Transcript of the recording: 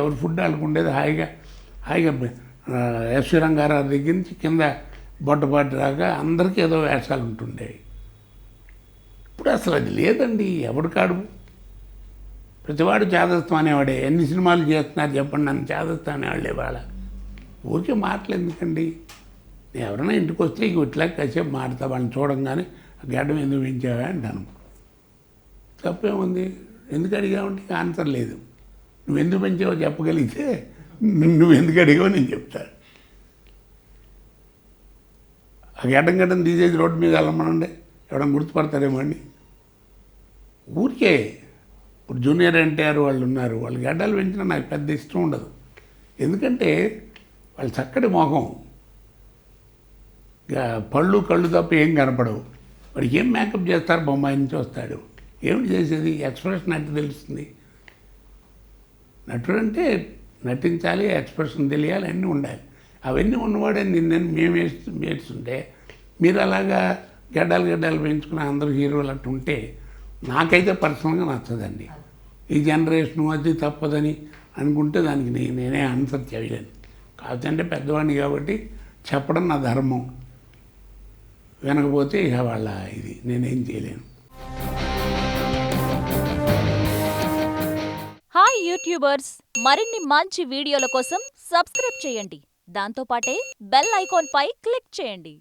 ఎవరి ఫుడ్ వాళ్ళకు ఉండేది. హాయిగా హాయిగా ఎస్వి రంగారావు దగ్గర నుంచి కింద బొట్టపాటి రాగా అందరికీ ఏదో వేషాలు ఉంటుండేవి. ఇప్పుడు అసలు అది లేదండి. ఎవడికాడు ప్రతివాడు చేదస్తం అనేవాడే. ఎన్ని సినిమాలు చేస్తున్నారు చెప్పండి, నన్ను చేదస్తం అనేవాళ్ళే. వాళ్ళ ఊరికే మాటలు ఎందుకండి? నేను ఎవరైనా ఇంటికి వస్తే ఇట్లా కాసేపు మారుతా, వాళ్ళని చూడంగానే గడ్డం ఎందుకు పెంచావా అంటాను. తప్పేముంది? ఎందుకు అడిగావంటే ఆన్సర్ లేదు. నువ్వు ఎందుకు పెంచావో చెప్పగలిగితే నువ్వు ఎందుకు అడిగావో నేను చెప్తాను. ఆ గడ్డం తీసేసి రోడ్డు మీద వెళ్ళమనండి, ఎవడన్నా గుర్తుపడతారేమో అండి. ఊరికే ఇప్పుడు జూనియర్ ఎన్టీఆర్ వాళ్ళు ఉన్నారు, వాళ్ళు గడ్డలు పెంచినా నాకు పెద్ద ఇష్టం ఉండదు. ఎందుకంటే వాళ్ళు చక్కటి మొహం, పళ్ళు కళ్ళు తప్ప ఏం కనపడవు. వాడికి ఏం మేకప్ చేస్తారు? బొమ్మాయి నుంచి వస్తాడు, ఏమిటి చేసేది? ఎక్స్ప్రెషన్ అంటే తెలుస్తుంది. నటుడు అంటే నటించాలి, ఎక్స్ప్రెషన్ తెలియాలి, అన్నీ ఉండాలి. అవన్నీ ఉన్నవాడే నిన్న మేము వేస్తుంటే మీరు అలాగా గడ్డలు పెంచుకుని అందరూ హీరోలు అట్టు ఉంటే నాకైతే పర్సనల్గా నచ్చదండి. ఈ జనరేషను అది తప్పదని అనుకుంటే దానికి నేనే ఆన్సర్ చేయలేను. కాకపోతే పెద్దవాడిని కాబట్టి చెప్పడం నా ధర్మం. వినకపోతే ఇక వాళ్ళ ఇది నేనేం చేయలేను. హాయ్ యూట్యూబర్స్, మరిన్ని మంచి వీడియోల కోసం సబ్స్క్రైబ్ చేయండి. దాంతోపాటే బెల్ ఐకాన్ పై క్లిక్ చేయండి.